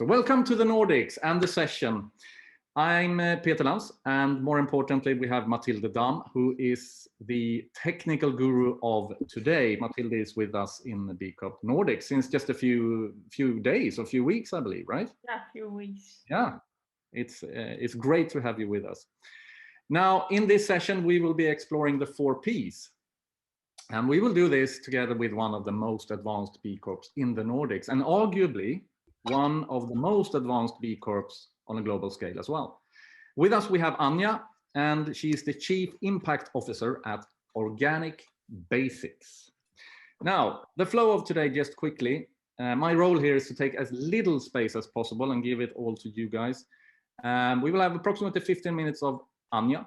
faster. Welcome to the Nordics and the session. I'm Peter Lantz, and more importantly, we have Mathilde Dam, who is the technical guru of today. Mathilde is with us in the B Corp Nordics since just a few days or few weeks, I believe, right? Yeah, a few weeks. Yeah, it's great to have you with us. Now, in this session, we will be exploring the 4 Ps. And we will do this together with one of the most advanced B Corps in the Nordics, and arguably one of the most advanced B Corps on a global scale as well. With us, we have Anja, and she is the Chief Impact Officer at Organic Basics. Now, the flow of today, just quickly, my role here is to take as little space as possible and give it all to you guys. We will have approximately 15 minutes of Anja,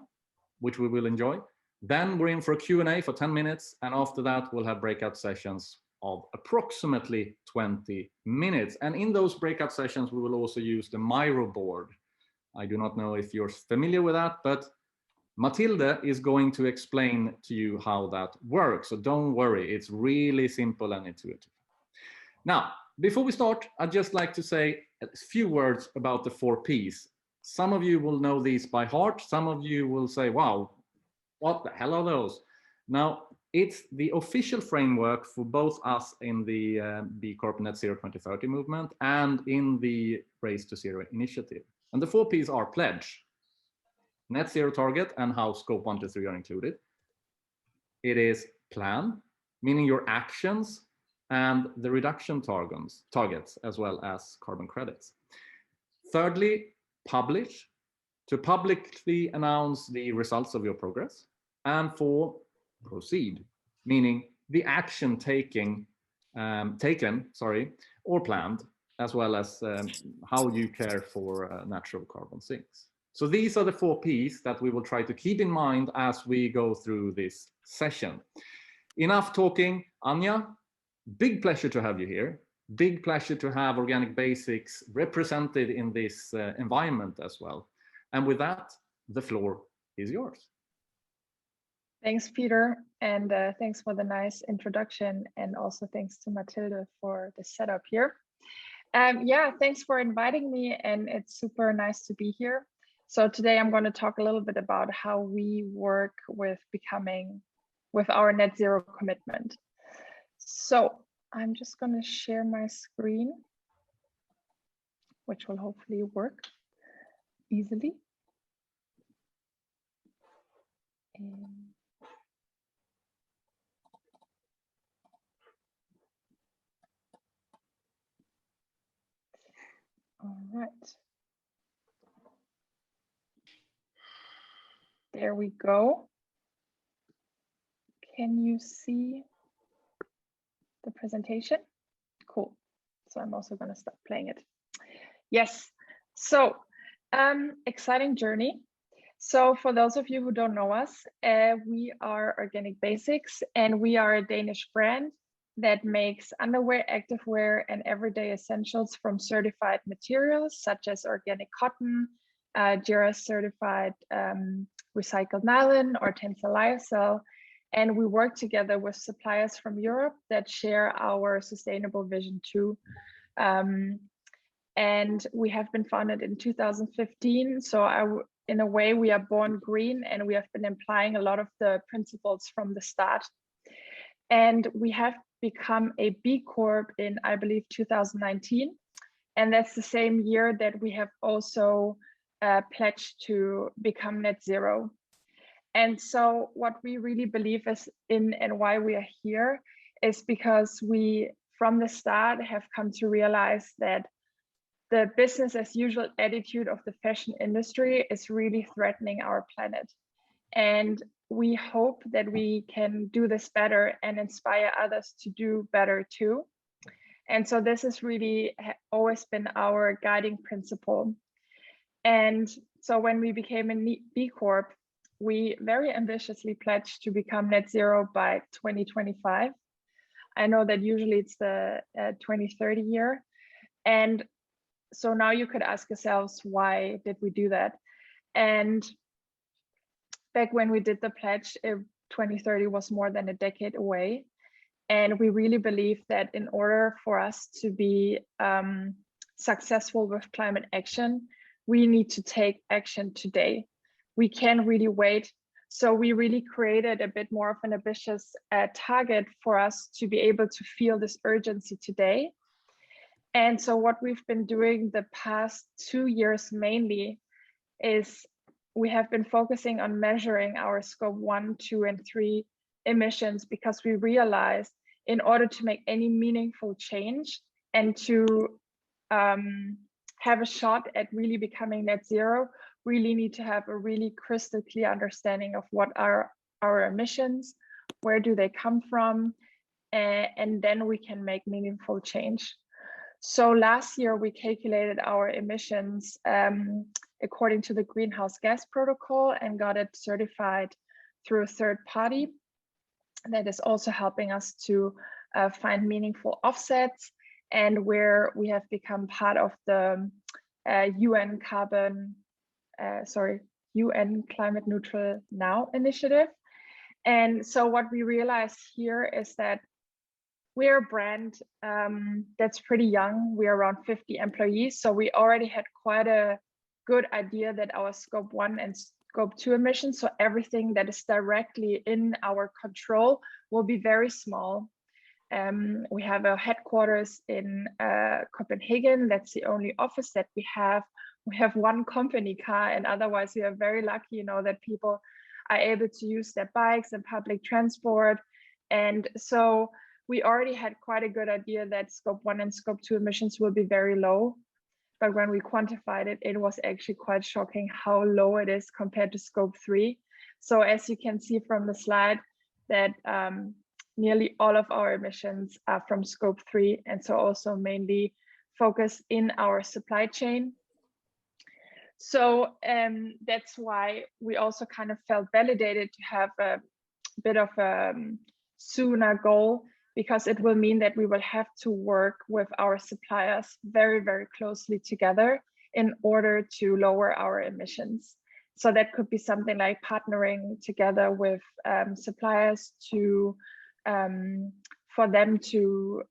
which we will enjoy. Then we're in for a Q&A for 10 minutes, and after that, we'll have breakout sessions of approximately 20 minutes. And in those breakout sessions, we will also use the Miro board. I do not know if you're familiar with that, but Mathilde is going to explain to you how that works. So don't worry, it's really simple and intuitive. Now, before we start, I'd just like to say a few words about the 4 Ps. Some of you will know these by heart. Some of you will say, wow, what the hell are those? Now, it's the official framework for both us in the B Corp Net Zero 2030 movement and in the Race to Zero initiative. And the 4 Ps are pledge, net zero target, and how scope 1 to 3 are included. It is plan, meaning your actions and the reduction targets, as well as carbon credits. Thirdly, publish, to publicly announce the results of your progress. And 4, proceed, meaning the action taken or planned, as well as how you care for natural carbon sinks. So these are the 4 Ps that we will try to keep in mind as we go through this session. Enough talking. Anja, big pleasure to have you here. Big pleasure to have Organic Basics represented in this environment as well. And with that, the floor is yours. Thanks, Peter, and thanks for the nice introduction, and also thanks to Mathilde for the setup here. Yeah, thanks for inviting me, and it's super nice to be here. So today I'm going to talk a little bit about how we work with our net zero commitment. So I'm just going to share my screen, which will hopefully work easily. All right. There we go. Can you see the presentation? Cool. So I'm also going to stop playing it. Yes. So exciting journey. So for those of you who don't know us, we are Organic Basics, and we are a Danish brand that makes underwear, activewear, and everyday essentials from certified materials such as organic cotton, JERA certified recycled nylon, or Tencel lyocell. And we work together with suppliers from Europe that share our sustainable vision too. And we have been founded in 2015. So in a way, we are born green, and we have been applying a lot of the principles from the start. And we have become a B Corp in, I believe, 2019. And that's the same year that we have also pledged to become net zero. And so what we really believe is in, and why we are here, is because we, from the start, have come to realize that the business as usual attitude of the fashion industry is really threatening our planet. And we hope that we can do this better and inspire others to do better too. And so this has really always been our guiding principle. And so when we became a B Corp, we very ambitiously pledged to become net zero by 2025. I know that usually it's the 2030 year. And so now you could ask yourselves, why did we do that? And back when we did the pledge, 2030 was more than a decade away. And we really believe that in order for us to be successful with climate action, we need to take action today. We can't really wait. So we really created a bit more of an ambitious target for us to be able to feel this urgency today. And so what we've been doing the past 2 years mainly is we have been focusing on measuring our scope 1, 2, and 3 emissions, because we realized in order to make any meaningful change and to have a shot at really becoming net zero, we really need to have a really crystal clear understanding of what are our emissions, where do they come from, and then we can make meaningful change. So last year we calculated our emissions according to the greenhouse gas protocol and got it certified through a third party that is also helping us to find meaningful offsets, and where we have become part of the UN Climate Neutral Now initiative. And so what we realized here is that we're a brand that's pretty young. We're around 50 employees. So we already had quite a good idea that our scope 1 and scope 2 emissions, so everything that is directly in our control, will be very small. We have a headquarters in Copenhagen. That's the only office that we have. We have one company car, and otherwise we are very lucky, that people are able to use their bikes and public transport. And so we already had quite a good idea that scope 1 and scope 2 emissions will be very low. But when we quantified it, it was actually quite shocking how low it is compared to scope 3. So as you can see from the slide, that nearly all of our emissions are from scope 3, and so also mainly focused in our supply chain. So that's why we also kind of felt validated to have a bit of a sooner goal, because it will mean that we will have to work with our suppliers very, very closely together in order to lower our emissions. So that could be something like partnering together with suppliers to for them to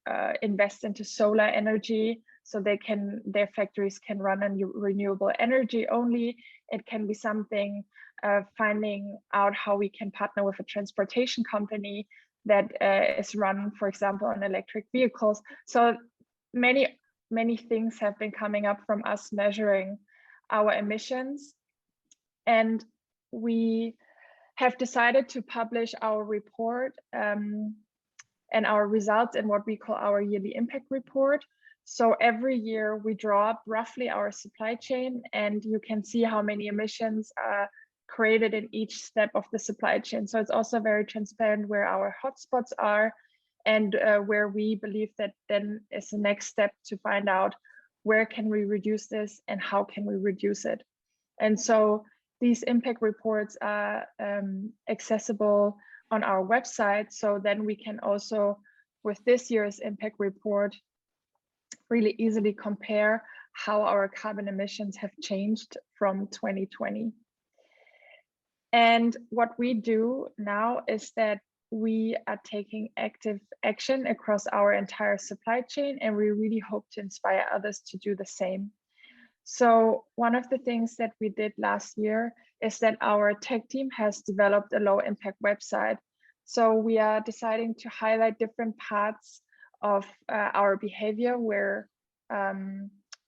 invest into solar energy, so their factories can run on renewable energy only. It can be something finding out how we can partner with a transportation company that is run, for example, on electric vehicles. So many things have been coming up from us measuring our emissions. And we have decided to publish our report and our results in what we call our yearly impact report. So every year we draw up roughly our supply chain, and you can see how many emissions are created in each step of the supply chain. So it's also very transparent where our hotspots are, and where we believe that then is the next step to find out where can we reduce this and how can we reduce it. And so these impact reports are accessible on our website. So then we can also, with this year's impact report, really easily compare how our carbon emissions have changed from 2020. And what we do now is that we are taking active action across our entire supply chain, and we really hope to inspire others to do the same. So one of the things that we did last year is that our tech team has developed a low impact website. So we are deciding to highlight different parts of our behavior where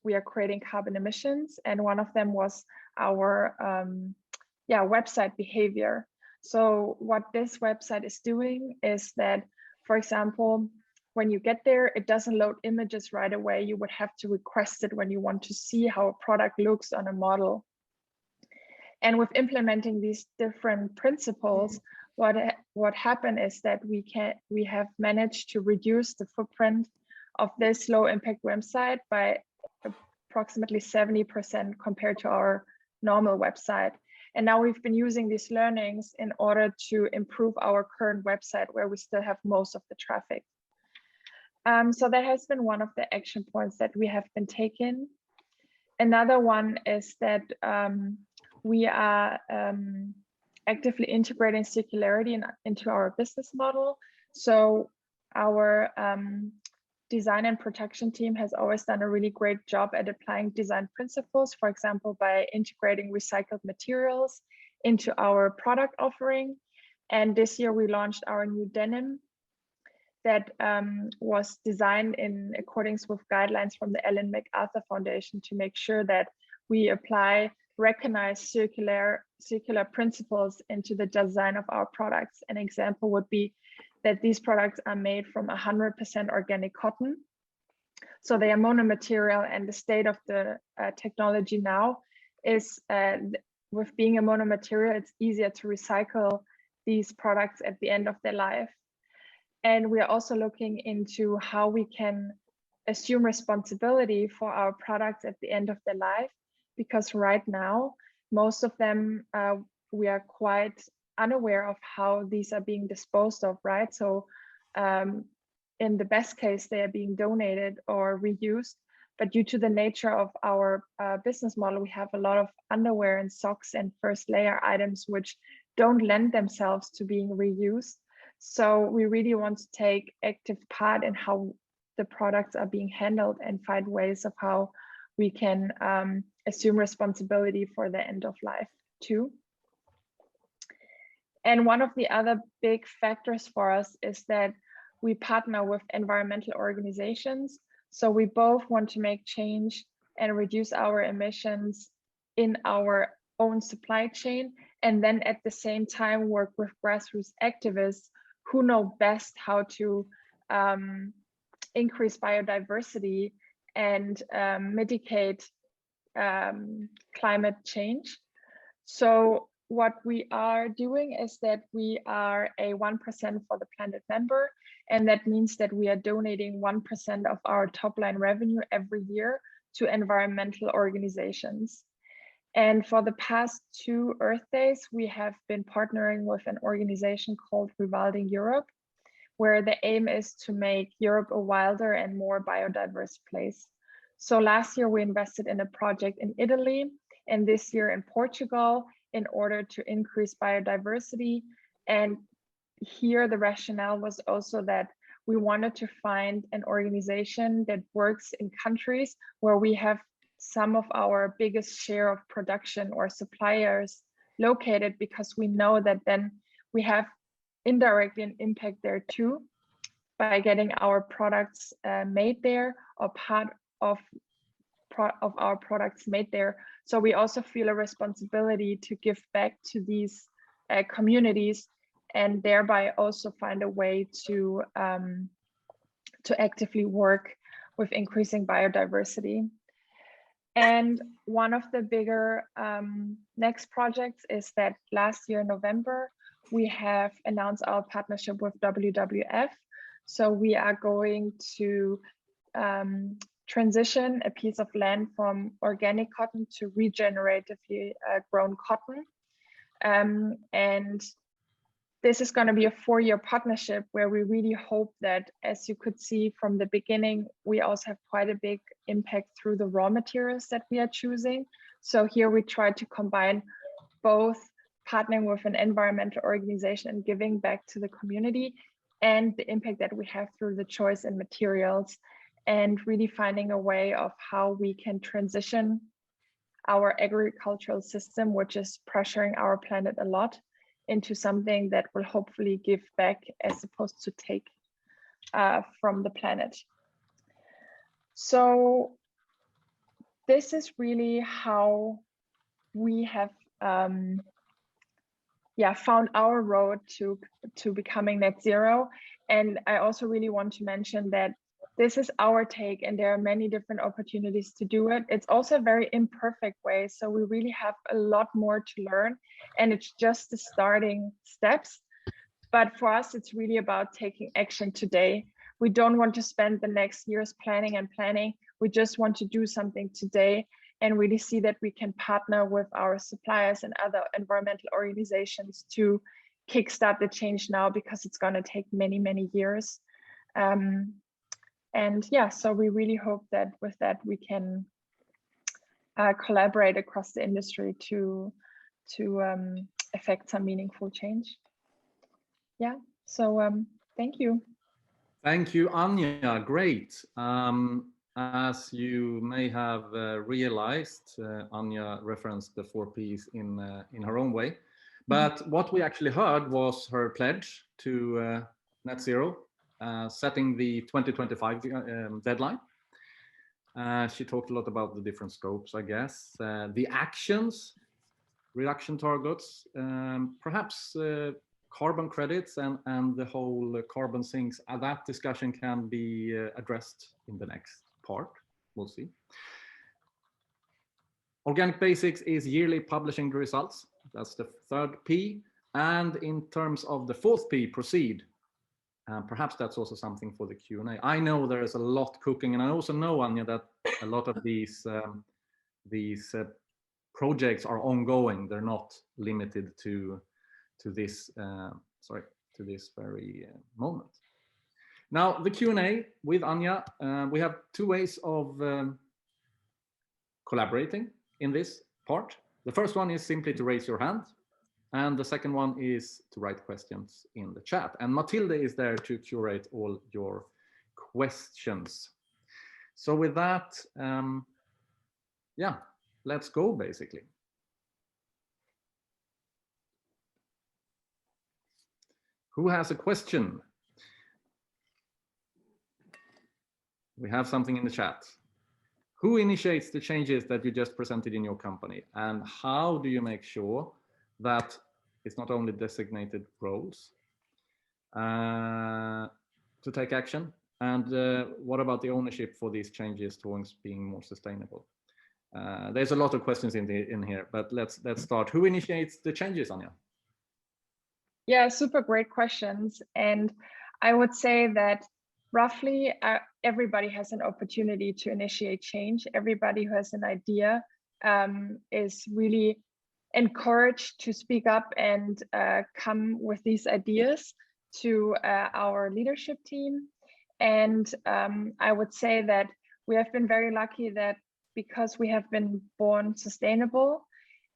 we are creating carbon emissions. And one of them was our website behavior. So what this website is doing is that, for example, when you get there, it doesn't load images right away. You would have to request it when you want to see how a product looks on a model. And with implementing these different principles, what happened is that we have managed to reduce the footprint of this low impact website by approximately 70% compared to our normal website. And now we've been using these learnings in order to improve our current website, where we still have most of the traffic. So that has been one of the action points that we have been taking. Another one is that we are actively integrating circularity into our business model. So our design and production team has always done a really great job at applying design principles, for example, by integrating recycled materials into our product offering. And this year we launched our new denim that was designed in accordance with guidelines from the Ellen MacArthur Foundation to make sure that we apply recognized circular principles into the design of our products. An example would be that these products are made from 100% organic cotton. So they are monomaterial, and the state of the technology now is with being a monomaterial, it's easier to recycle these products at the end of their life. And we are also looking into how we can assume responsibility for our products at the end of their life, because right now, most of them, we are quite unaware of how these are being disposed of, right? So in the best case, they are being donated or reused. But due to the nature of our business model, we have a lot of underwear and socks and first layer items which don't lend themselves to being reused. So we really want to take active part in how the products are being handled and find ways of how we can assume responsibility for the end of life too. And one of the other big factors for us is that we partner with environmental organizations. So we both want to make change and reduce our emissions in our own supply chain, and then at the same time work with grassroots activists who know best how to increase biodiversity and mitigate climate change. So what we are doing is that we are a 1% for the Planet member, and that means that we are donating 1% of our top line revenue every year to environmental organizations. And for the past 2 Earth Days, we have been partnering with an organization called Rewilding Europe, where the aim is to make Europe a wilder and more biodiverse place. So last year we invested in a project in Italy, and this year in Portugal, in order to increase biodiversity. And here the rationale was also that we wanted to find an organization that works in countries where we have some of our biggest share of production or suppliers located, because we know that then we have indirectly an impact there too by getting our products made there, or part of our products made there. So we also feel a responsibility to give back to these communities, and thereby also find a way to actively work with increasing biodiversity. And one of the bigger next projects is that last year in November, we have announced our partnership with WWF. So we are going to transition a piece of land from organic cotton to regeneratively grown cotton. And this is going to be a 4-year partnership where we really hope that, as you could see from the beginning, we also have quite a big impact through the raw materials that we are choosing. So here we try to combine both partnering with an environmental organization and giving back to the community, and the impact that we have through the choice in materials, and really finding a way of how we can transition our agricultural system, which is pressuring our planet a lot, into something that will hopefully give back as opposed to take from the planet. So this is really how we have found our road to becoming net zero. And I also really want to mention that this is our take, and there are many different opportunities to do it. It's also a very imperfect way, so we really have a lot more to learn, and it's just the starting steps. But for us, it's really about taking action today. We don't want to spend the next years planning and planning. We just want to do something today and really see that we can partner with our suppliers and other environmental organizations to kickstart the change now, because it's going to take many, many years. And yeah, so we really hope that with that we can collaborate across the industry to affect some meaningful change. Yeah, so thank you. Thank you, Anja. Great. As you may have realized, Anja referenced the 4Ps in her own way. But what we actually heard was her pledge to net zero, setting the 2025 deadline. She talked a lot about the different scopes, I guess. The actions, reduction targets, perhaps carbon credits and the whole carbon sinks. That discussion can be addressed in the next part. We'll see. Organic Basics is yearly publishing the results. That's the third P. And in terms of the fourth P, proceed. Perhaps that's also something for the Q&A. I know there is a lot cooking, and I also know, Anja, that a lot of these projects are ongoing. They're not limited to this to this very moment. Now the Q&A with Anja. We have two ways of collaborating in this part. The first one is simply to raise your hand, and the second one is to write questions in the chat. And Matilda is there to curate all your questions. So with that, yeah, let's go basically. Who has a question? We have something in the chat. Who initiates the changes that you just presented in your company? And how do you make sure that it's not only designated roles to take action? And what about the ownership for these changes towards being more sustainable? There's a lot of questions in here, but let's start. Who initiates the changes, Anja? Yeah, super great questions. And I would say that roughly everybody has an opportunity to initiate change. Everybody who has an idea is really encouraged to speak up and come with these ideas to our leadership team. And I would say that we have been very lucky that because we have been born sustainable,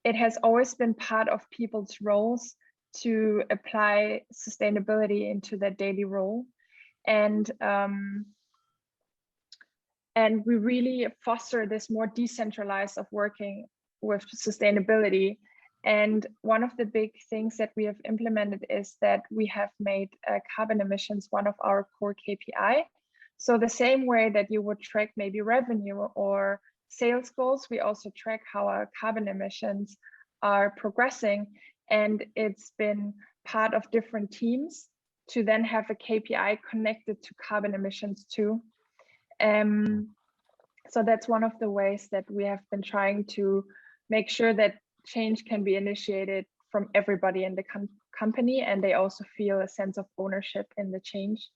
it has always been part of people's roles to apply sustainability into their daily role. And we really foster this more decentralized of working with sustainability. And one of the big things that we have implemented is that we have made carbon emissions one of our core KPI. So the same way that you would track maybe revenue or sales goals, we also track how our carbon emissions are progressing. And it's been part of different teams to then have a KPI connected to carbon emissions too. So that's one of the ways that we have been trying to make sure that change can be initiated from everybody in the company, and they also feel a sense of ownership in the change.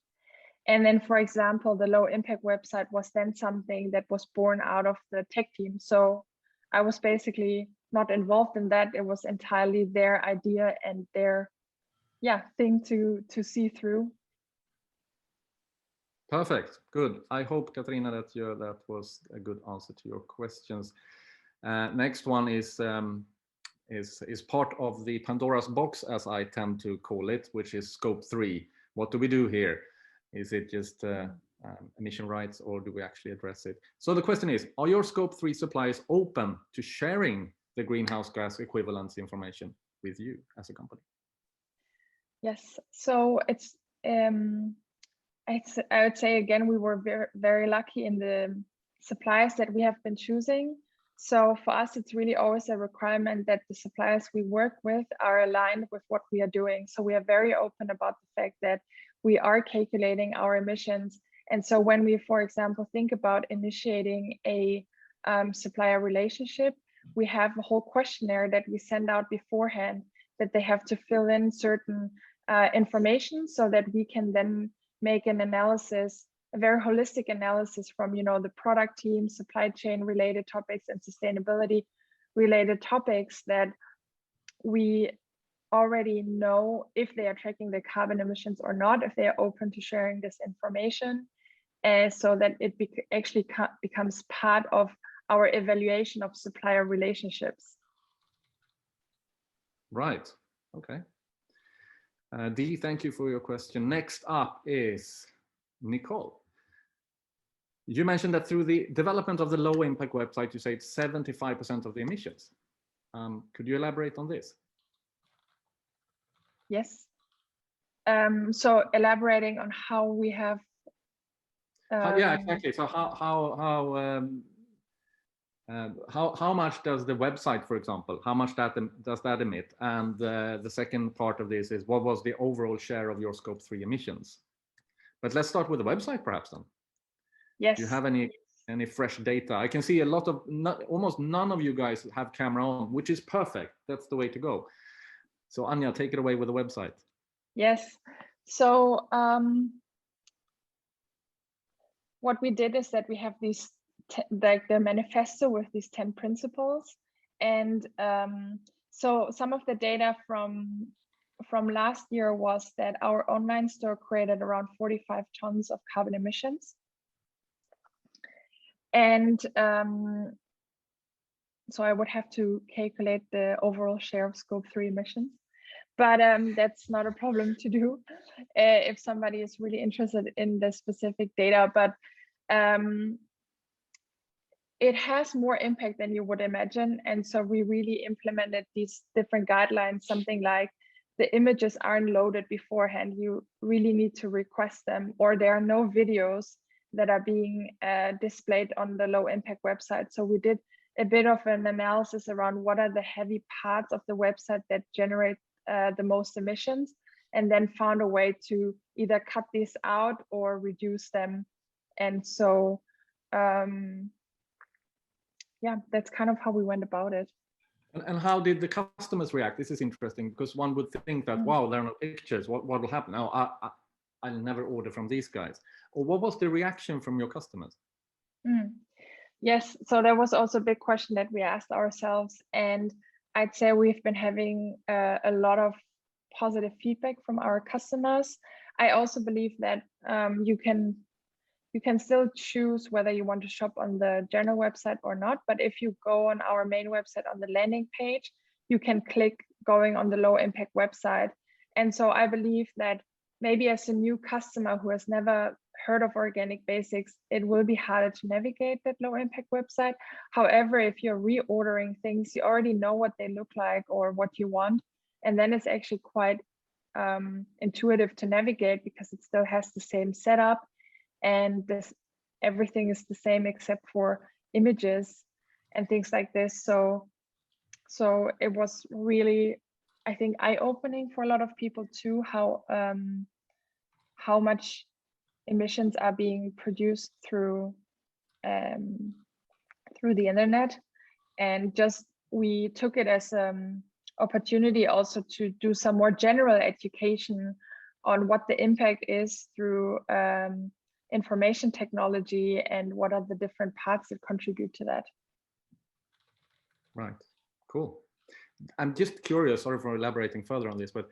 And then, for example, the low impact website was then something that was born out of the tech team. So I was basically not involved in that. It was entirely their idea and their thing to see through. Perfect, good. I hope, Katarina, that was a good answer to your questions. Next one is part of the Pandora's box, as I tend to call it, which is scope 3. What do we do here? Is it just emission rights, or do we actually address it? So the question is, are your scope 3 suppliers open to sharing the greenhouse gas equivalence information with you as a company? Yes, so it's I would say again, we were very, very lucky in the suppliers that we have been choosing. So for us, it's really always a requirement that the suppliers we work with are aligned with what we are doing. So we are very open about the fact that we are calculating our emissions. And so when we, for example, think about initiating a supplier relationship, we have a whole questionnaire that we send out beforehand that they have to fill in certain information so that we can then make an analysis, a very holistic analysis from, the product team, supply chain related topics and sustainability related topics, that we already know if they are tracking the carbon emissions or not, if they are open to sharing this information, so that it actually becomes part of our evaluation of supplier relationships. Right, okay. Dee, thank you for your question. Next up is Nicole, you mentioned that through the development of the low impact website, you saved 75% of the emissions. Could you elaborate on this? Yes. So elaborating on how we have. Yeah, exactly. So how much does the website, for example, how much does that emit? And the second part of this is, what was the overall share of your Scope 3 emissions? But let's start with the website, perhaps then. Yes. Do you have any fresh data? I can see a lot of, almost none of you guys have camera on, which is perfect. That's the way to go. So Anya, take it away with the website. Yes. So what we did is that we have these, like the manifesto with these 10 principles. And so some of the data from last year was that our online store created around 45 tons of carbon emissions. And so I would have to calculate the overall share of Scope 3 emissions. But that's not a problem to do if somebody is really interested in the specific data. But it has more impact than you would imagine. And so we really implemented these different guidelines, something like the images aren't loaded beforehand. You really need to request them, or there are no videos that are being displayed on the low impact website. So we did a bit of an analysis around what are the heavy parts of the website that generate the most emissions, and then found a way to either cut these out or reduce them. And so, yeah, that's kind of how we went about it. And how did the customers react? This is interesting, because one would think that, wow, there are no pictures. What will happen? Now, I'll never order from these guys. Or what was the reaction from your customers? Yes, so there was also a big question that we asked ourselves, and I'd say we've been having a lot of positive feedback from our customers. I also believe that you can still choose whether you want to shop on the general website or not. But if you go on our main website on the landing page, you can click going on the low impact website. And so I believe that maybe as a new customer who has never heard of Organic Basics, it will be harder to navigate that low impact website. However, if you're reordering things, you already know what they look like or what you want. And then it's actually quite intuitive to navigate, because it still has the same setup. And everything is the same except for images and things like this. So it was really, I think, eye-opening for a lot of people too, how much emissions are being produced through the internet. And just we took it as an opportunity also to do some more general education on what the impact is through information technology and what are the different parts that contribute to that. Right, cool. I'm just curious, sorry for elaborating further on this, but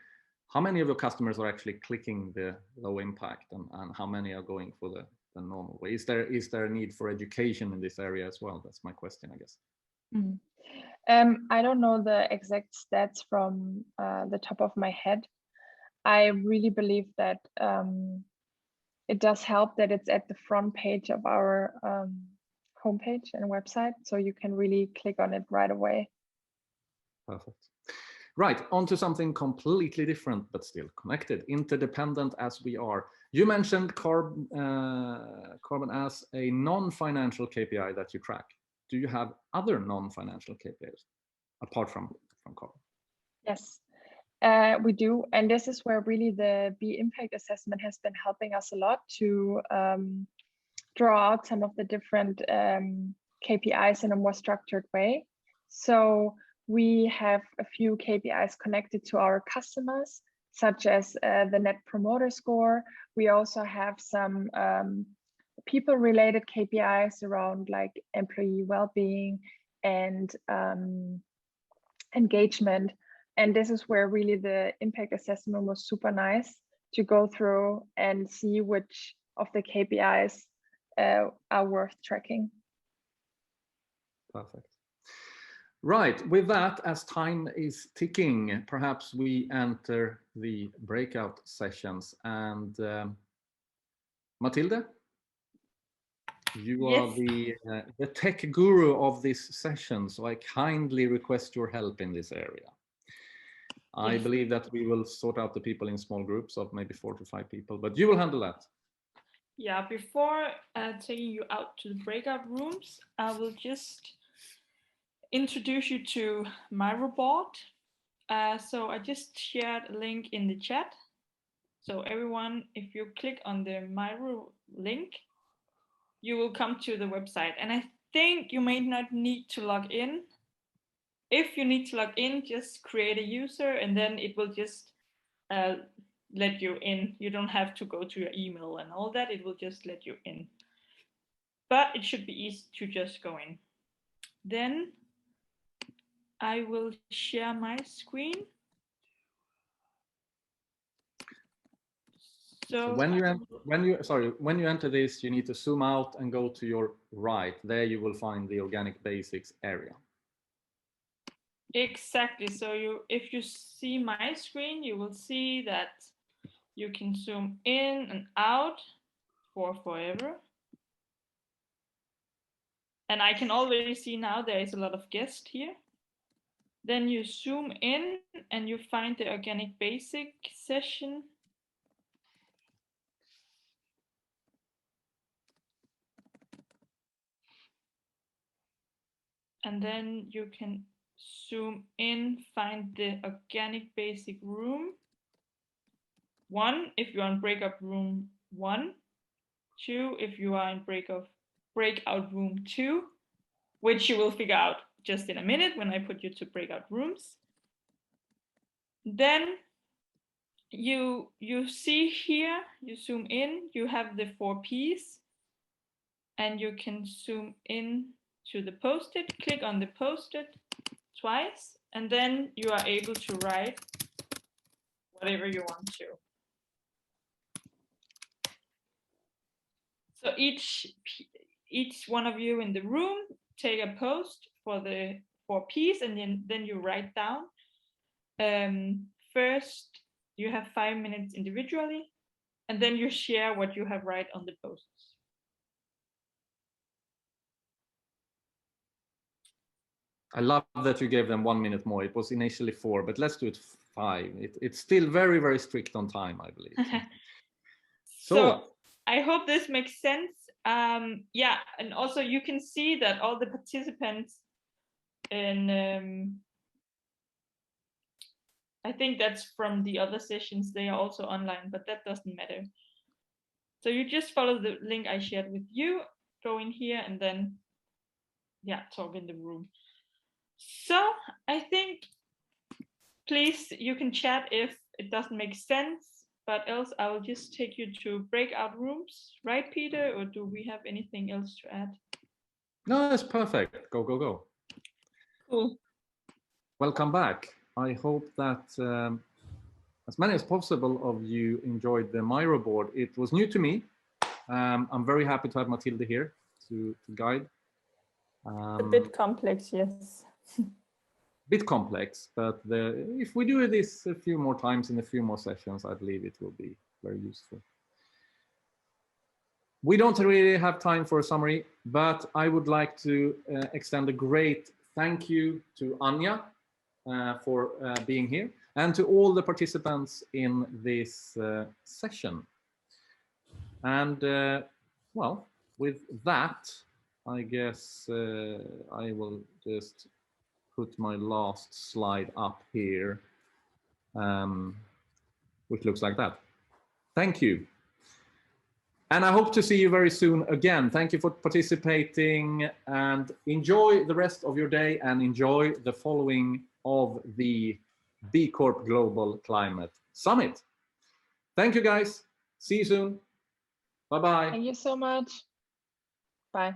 how many of your customers are actually clicking the low impact, and how many are going for the normal way? Is there a need for education in this area as well? That's my question, I guess. I don't know the exact stats from the top of my head. I really believe that it does help that it's at the front page of our homepage and website, so you can really click on it right away. Perfect. Right, on to something completely different, but still connected, interdependent as we are. You mentioned carbon as a non-financial KPI that you track. Do you have other non-financial KPIs apart from carbon? Yes, we do. And this is where really the B impact assessment has been helping us a lot to draw out some of the different KPIs in a more structured way. So we have a few KPIs connected to our customers, such as the Net Promoter Score. We also have some people-related KPIs around like employee well-being and engagement. And this is where really the impact assessment was super nice to go through and see which of the KPIs are worth tracking. Perfect. Right, with that, as time is ticking, perhaps we enter the breakout sessions. And Matilda, you Yes. are the tech guru of this session, so I kindly request your help in this area. I Yes. believe that we will sort out the people in small groups of maybe 4 to 5 people, but you will handle that. Yeah, before taking you out to the breakout rooms, I will just introduce you to Miro. So I just shared a link in the chat. So everyone, if you click on the Miro link, you will come to the website. And I think you may not need to log in. If you need to log in, just create a user and then it will just let you in. You don't have to go to your email and all that. It will just let you in. But it should be easy to just go in. Then I will share my screen. So when you enter this, you need to zoom out and go to your right. There you will find the organic basics area. Exactly. So if you see my screen, you will see that you can zoom in and out for forever. And I can already see now there is a lot of guests here. Then you zoom in and you find the organic basic session. And then you can zoom in, find the organic basic room 1 if you're in breakout room 1, 2 if you are in breakout room 2, which you will figure out just in a minute when I put you to breakout rooms. Then you see here, you zoom in, you have the 4 Ps, and you can zoom in to the post-it, click on the post-it twice, and then you are able to write whatever you want to. So each one of you in the room take a post for the 4 Ps, and then you write down. First, you have 5 minutes individually, and then you share what you have write on the posts. I love that you gave them 1 minute more. It was initially 4, but let's do it 5. It's still very, very strict on time, I believe. So I hope this makes sense. Yeah, and also you can see that all the participants in I think that's from the other sessions, they are also online, but that doesn't matter. So you just follow the link I shared with you, go in here, and then, yeah, talk in the room. So I think, please, you can chat if it doesn't make sense, but else I will just take you to breakout rooms, right, Peter? Or do we have anything else to add? No, that's perfect. Go, go, go. Cool. Welcome back. I hope that as many as possible of you enjoyed the Miro board. It was new to me. I'm very happy to have Matilda here to guide. A bit complex, yes. Bit complex, but if we do this a few more times in a few more sessions, I believe it will be very useful. We don't really have time for a summary, but I would like to extend a great thank you to Anja for being here, and to all the participants in this session. And well, with that, I guess I will just put my last slide up here, which looks like that. Thank you. And I hope to see you very soon again. Thank you for participating, and enjoy the rest of your day, and enjoy the following of the B Corp Global Climate Summit. Thank you, guys. See you soon. Bye-bye. Thank you so much. Bye.